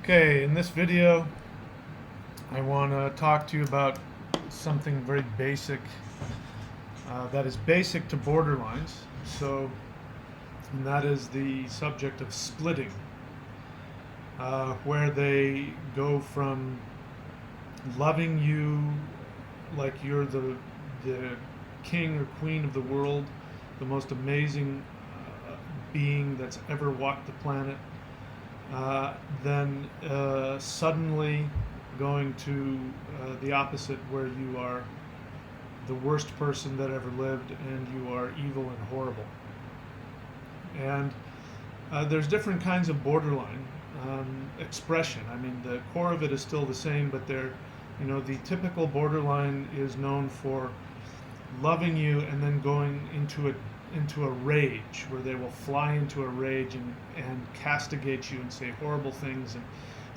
Okay, in this video, I want to talk to you about something very basic that is basic to borderlines. And that is the subject of splitting, where they go from loving you like you're the king or queen of the world, the most amazing being that's ever walked the planet, then suddenly going to the opposite, where you are the worst person that ever lived and you are evil and horrible. And there's different kinds of borderline expression. I mean, the core of it is still the same, but the typical borderline is known for loving you and then going into a rage, where they will fly into a rage and castigate you and say horrible things and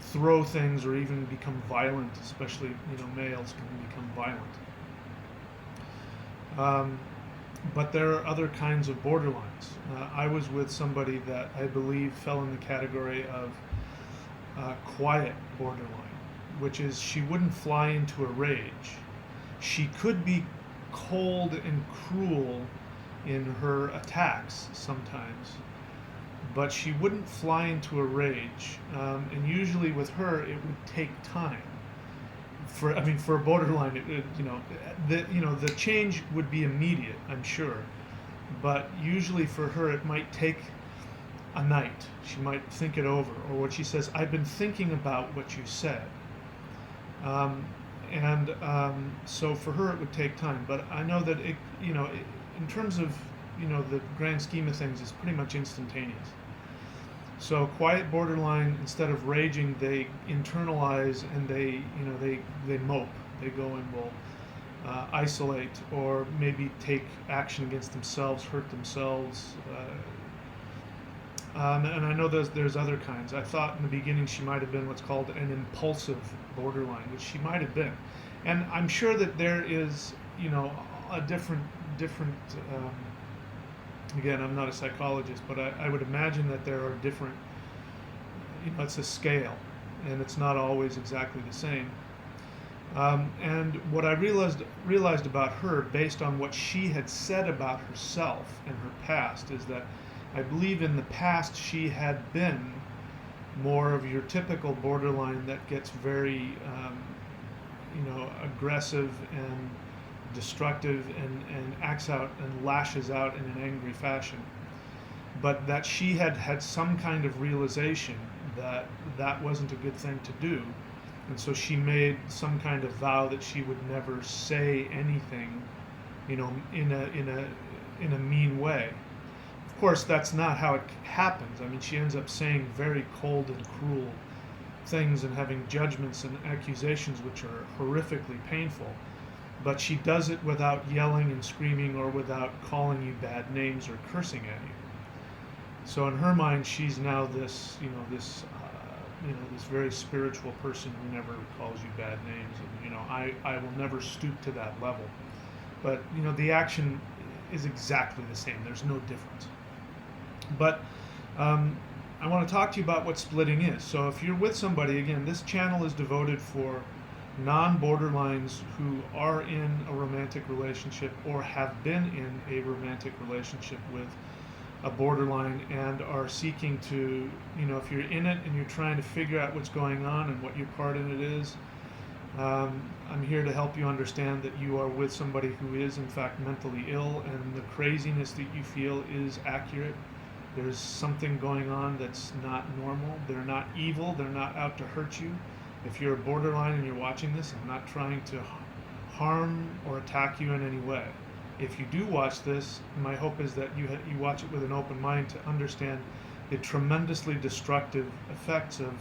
throw things or even become violent. Especially males can become violent. But there are other kinds of borderlines. I was with somebody that I believe fell in the category of quiet borderline, which is she wouldn't fly into a rage. She could be cold and cruel in her attacks sometimes, but she wouldn't fly into a rage. And usually with her, it would take time. For a borderline, the change would be immediate, I'm sure, but usually for her, it might take a night. She might think it over, or what she says, I've been thinking about what you said. So for her, it would take time. But I know that in terms of the grand scheme of things, it's pretty much instantaneous. So quiet borderline, instead of raging, they internalize and they mope. They go and will isolate, or maybe take action against themselves, hurt themselves. And I know there's other kinds. I thought in the beginning she might have been what's called an impulsive borderline, which she might have been. And I'm sure that there is a different. Again, I'm not a psychologist, but I would imagine that there are different. It's a scale, and it's not always exactly the same. And what I realized about her, based on what she had said about herself and her past, is that I believe in the past she had been more of your typical borderline that gets very, aggressive and destructive and acts out and lashes out in an angry fashion. But that she had some kind of realization that wasn't a good thing to do. And so she made some kind of vow that she would never say anything, in a mean way. Of course, that's not how it happens. I mean, she ends up saying very cold and cruel things and having judgments and accusations which are horrifically painful. But she does it without yelling and screaming, or without calling you bad names or cursing at you. So in her mind, she's now this very spiritual person who never calls you bad names, and I will never stoop to that level. But the action is exactly the same. There's no difference. But I want to talk to you about what splitting is. So if you're with somebody, again, this channel is devoted for non-borderlines who are in a romantic relationship or have been in a romantic relationship with a borderline and are seeking to, if you're in it and you're trying to figure out what's going on and what your part in it is, I'm here to help you understand that you are with somebody who is in fact mentally ill, and the craziness that you feel is accurate. There's something going on that's not normal. They're not evil. They're not out to hurt you. If you're a borderline and you're watching this, I'm not trying to harm or attack you in any way. If you do watch this, my hope is that you watch it with an open mind to understand the tremendously destructive effects of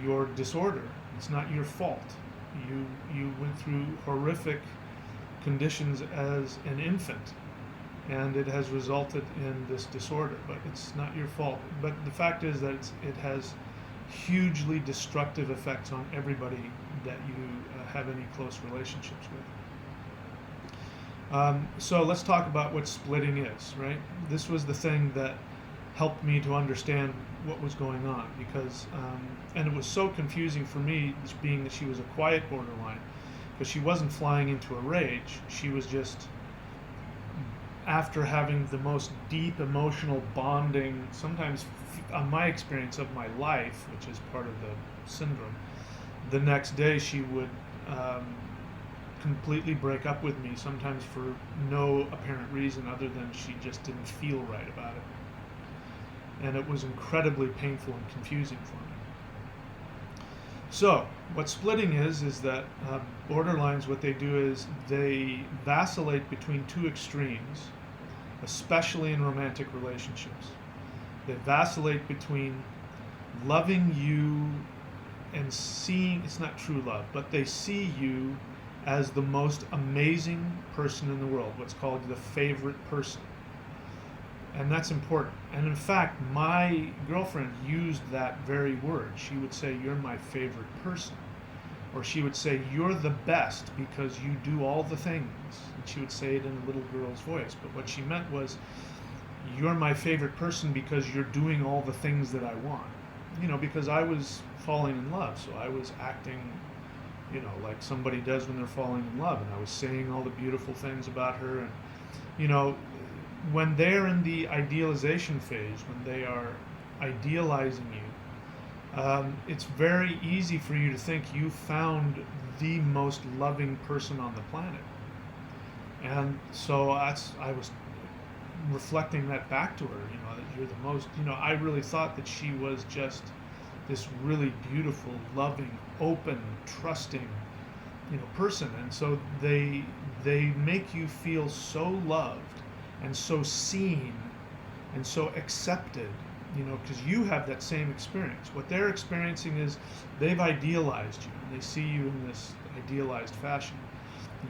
your disorder. It's not your fault. You went through horrific conditions as an infant, and it has resulted in this disorder, but it's not your fault. But the fact is that it has hugely destructive effects on everybody that you have any close relationships with. So let's talk about what splitting is, right? This was the thing that helped me to understand what was going on, because and it was so confusing for me, being that she was a quiet borderline, because she wasn't flying into a rage. She was just, after having the most deep emotional bonding, sometimes on my experience of my life, which is part of the syndrome, the next day she would completely break up with me, sometimes for no apparent reason other than she just didn't feel right about it. And it was incredibly painful and confusing for me. So, what splitting is that borderlines, what they do is they vacillate between two extremes, especially in romantic relationships. They vacillate between loving you and seeing, it's not true love, but they see you as the most amazing person in the world, what's called the favorite person. And that's important. And in fact, my girlfriend used that very word. She would say, "You're my favorite person." Or she would say, "You're the best because you do all the things." And she would say it in a little girl's voice. But what she meant was, "You're my favorite person because you're doing all the things that I want." Because I was falling in love. So I was acting, like somebody does when they're falling in love. And I was saying all the beautiful things about her. And, when they're in the idealization phase, when they are idealizing you, it's very easy for you to think you found the most loving person on the planet. And so I was reflecting that back to her, that you're the most, I really thought that she was just this really beautiful, loving, open, trusting, person. And so they make you feel so loved and so seen and so accepted, because you have that same experience. What they're experiencing is they've idealized you, and they see you in this idealized fashion.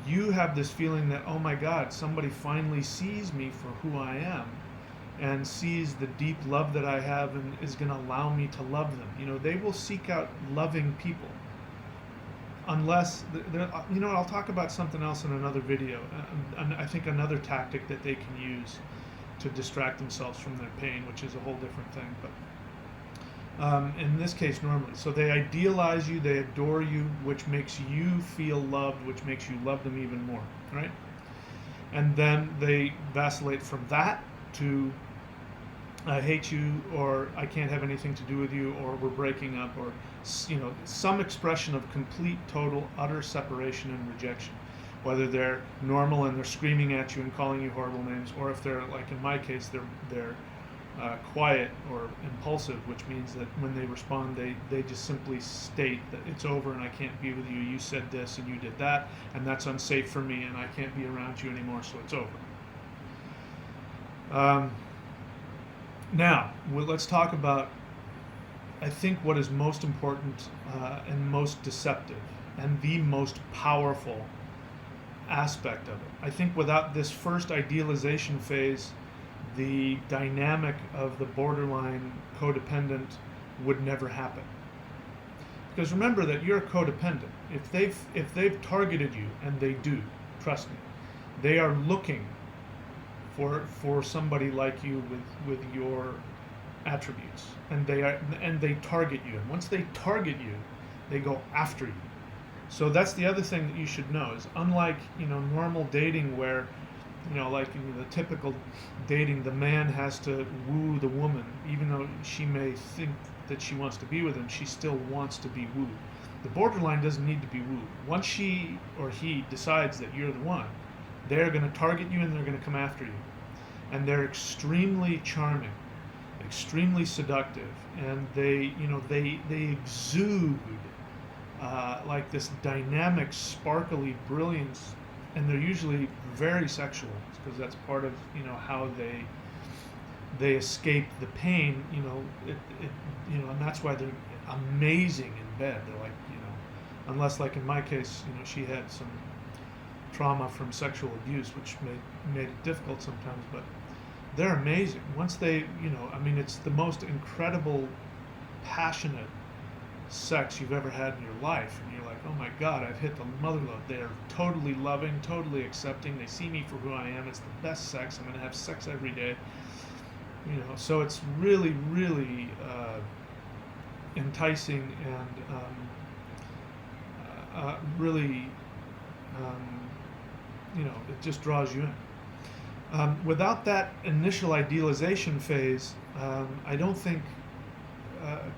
You have this feeling that, oh my God, somebody finally sees me for who I am and sees the deep love that I have and is going to allow me to love them. They will seek out loving people. Unless, I'll talk about something else in another video. I think another tactic that they can use to distract themselves from their pain, which is a whole different thing. But in this case, normally, so they idealize you, they adore you, which makes you feel loved, which makes you love them even more, right? And then they vacillate from that to I hate you, or I can't have anything to do with you, or we're breaking up, or some expression of complete, total, utter separation and rejection. Whether they're normal and they're screaming at you and calling you horrible names, or if they're, like in my case, they're quiet or impulsive, which means that when they respond, they just simply state that it's over and I can't be with you. You said this and you did that, and that's unsafe for me, and I can't be around you anymore, so it's over. Now, let's talk about, I think, what is most important and most deceptive and the most powerful aspect of it. I think without this first idealization phase, the dynamic of the borderline codependent would never happen. Because remember that you're codependent. If they've targeted you, and they do, trust me, they are looking for somebody like you with your attributes, and they target you. And once they target you, they go after you. So that's the other thing that you should know is, unlike normal dating, where like in the typical dating, the man has to woo the woman, even though she may think that she wants to be with him, she still wants to be wooed. The borderline doesn't need to be wooed. Once she or he decides that you're the one, they're going to target you and they're going to come after you. And they're extremely charming, extremely seductive, and they exude like this dynamic, sparkly brilliance, and they're usually very sexual, because that's part of how they escape the pain. And that's why they're amazing in bed. They're like, unless, like in my case, she had some trauma from sexual abuse, which made it difficult sometimes, but they're amazing. Once they, it's the most incredible, passionate sex you've ever had in your life, and you're like, oh my God, I've hit the mother lode. They're totally loving, totally accepting. They see me for who I am. It's the best sex. I'm going to have sex every day. So it's really, really enticing and really, um, it just draws you in. Without that initial idealization phase, I don't think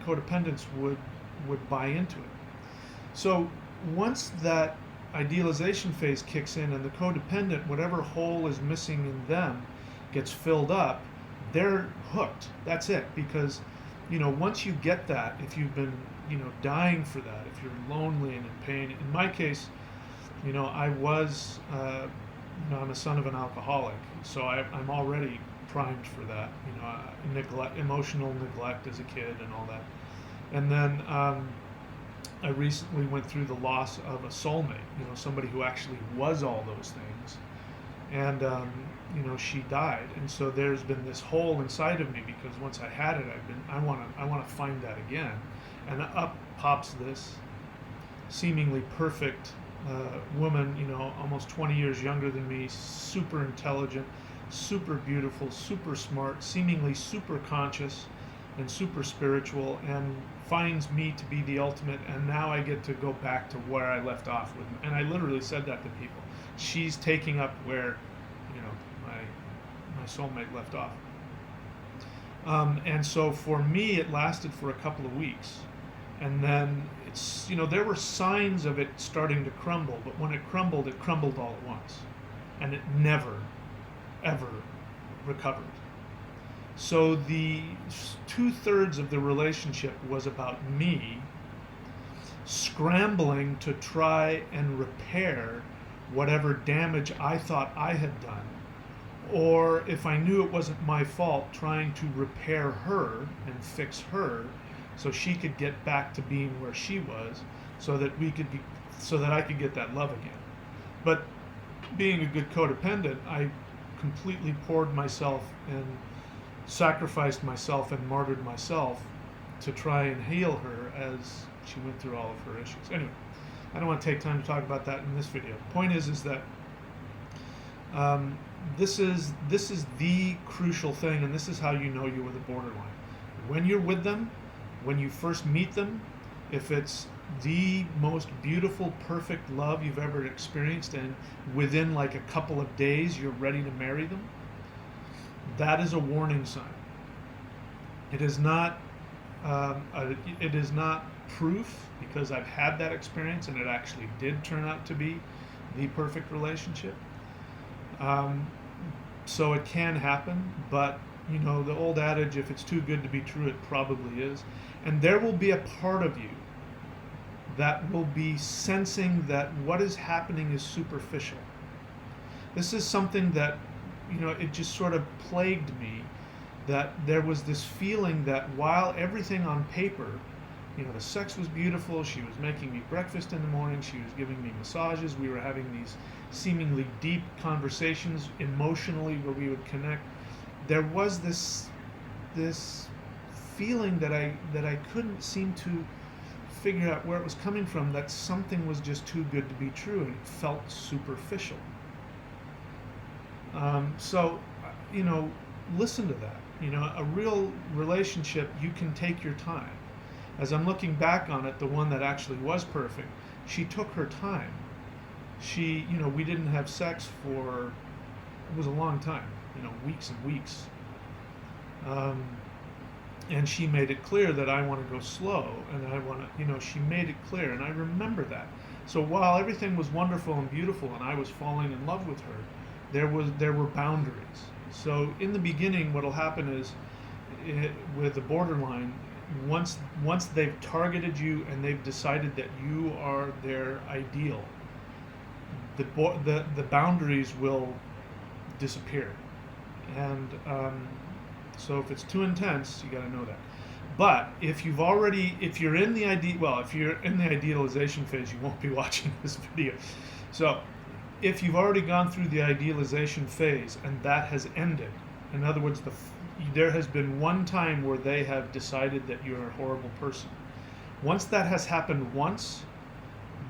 codependents would buy into it. So once that idealization phase kicks in and the codependent, whatever hole is missing in them, gets filled up, they're hooked. That's it. Because, once you get that, if you've been, dying for that, if you're lonely and in pain, in my case, I was, I'm a son of an alcoholic, so I'm already primed for that. Emotional neglect as a kid and all that. And then I recently went through the loss of a soulmate, somebody who actually was all those things, and she died, and so there's been this hole inside of me because once I had it, I want to find that again, and up pops this seemingly perfect woman, almost 20 years younger than me, super intelligent, super beautiful, super smart, seemingly super conscious and super spiritual, and finds me to be the ultimate, and now I get to go back to where I left off with. And I literally said that to people. She's taking up where, my soulmate left off. And so for me, it lasted for a couple of weeks. And then there were signs of it starting to crumble, but when it crumbled all at once. And it never, ever recovered. So the 2/3 of the relationship was about me scrambling to try and repair whatever damage I thought I had done, or if I knew it wasn't my fault, trying to repair her and fix her so she could get back to being where she was, so that I could get that love again. But being a good codependent, I completely poured myself and sacrificed myself and martyred myself to try and heal her as she went through all of her issues. Anyway, I don't want to take time to talk about that in this video. The point is that this is the crucial thing, and this is how you know you're with a borderline. When you're with them, when you first meet them, if it's the most beautiful, perfect love you've ever experienced, and within like a couple of days you're ready to marry them, that is a warning sign. It is not proof, because I've had that experience and it actually did turn out to be the perfect relationship. So it can happen, but the old adage, if it's too good to be true, it probably is. And there will be a part of you that will be sensing that what is happening is superficial. This is something that, it just sort of plagued me, that there was this feeling that while everything on paper, the sex was beautiful, she was making me breakfast in the morning, she was giving me massages, we were having these seemingly deep conversations emotionally where we would connect, there was this feeling that I couldn't seem to figure out where it was coming from, that something was just too good to be true, and it felt superficial. So, listen to that. A real relationship, you can take your time. As I'm looking back on it, the one that actually was perfect, she took her time. We didn't have sex for, it was a long time, weeks and weeks. And she made it clear that I want to go slow, and I want to, she made it clear, and I remember that. So while everything was wonderful and beautiful, and I was falling in love with her, there were boundaries. So in the beginning, what'll happen is, with the borderline, once they've targeted you and they've decided that you are their ideal, the boundaries will disappear. And so if it's too intense, you got to know that. But if you're in the idealization phase, you won't be watching this video. So if you've already gone through the idealization phase and that has ended, in other words, there has been one time where they have decided that you're a horrible person. Once that has happened once,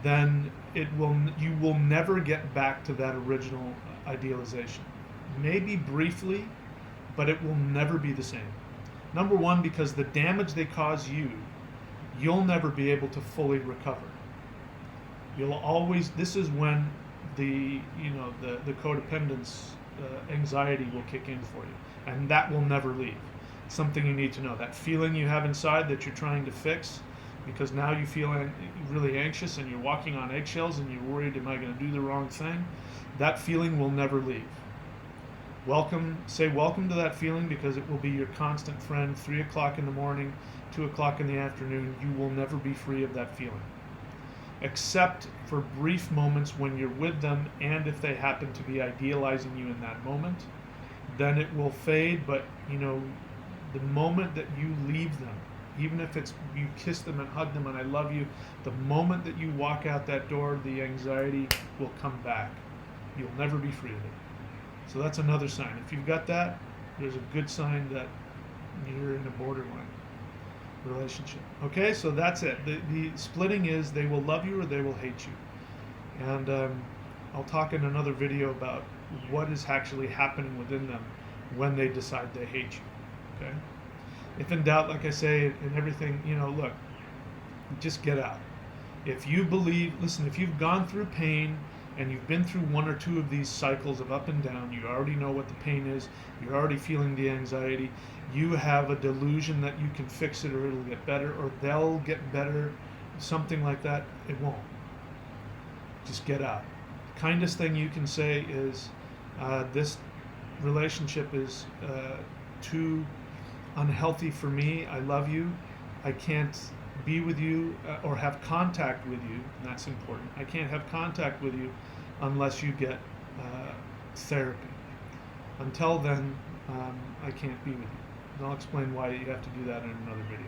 then you will never get back to that original idealization. Maybe briefly, but it will never be the same. Number one, because the damage they cause you, you'll never be able to fully recover. You'll always, this is when the codependence anxiety will kick in for you, and that will never leave. Something you need to know, that feeling you have inside that you're trying to fix, because now you feel really anxious and you're walking on eggshells and you're worried, am I going to do the wrong thing? That feeling will never leave. Say welcome to that feeling, because it will be your constant friend. 3 o'clock in the morning, 2 o'clock in the afternoon, you will never be free of that feeling, except for brief moments when you're with them, and if they happen to be idealizing you in that moment, then it will fade. But the moment that you leave them, even if it's you kiss them and hug them and I love you, the moment that you walk out that door, the anxiety will come back. You'll never be free of it. So that's another sign. If you've got that, there's a good sign that you're in a borderline relationship. Okay, so that's it. The splitting is they will love you or they will hate you. And I'll talk in another video about what is actually happening within them when they decide they hate you. Okay? If in doubt, like I say, in everything, look, just get out. If you believe, listen, if you've gone through pain and you've been through 1 or 2 of these cycles of up and down, you already know what the pain is, you're already feeling the anxiety, you have a delusion that you can fix it or it'll get better or they'll get better, something like that, it won't. Just get out. The kindest thing you can say is, this relationship is too unhealthy for me. I love you. I can't be with you or have contact with you, and that's important. I can't have contact with you unless you get therapy. Until then, I can't be with you. And I'll explain why you have to do that in another video.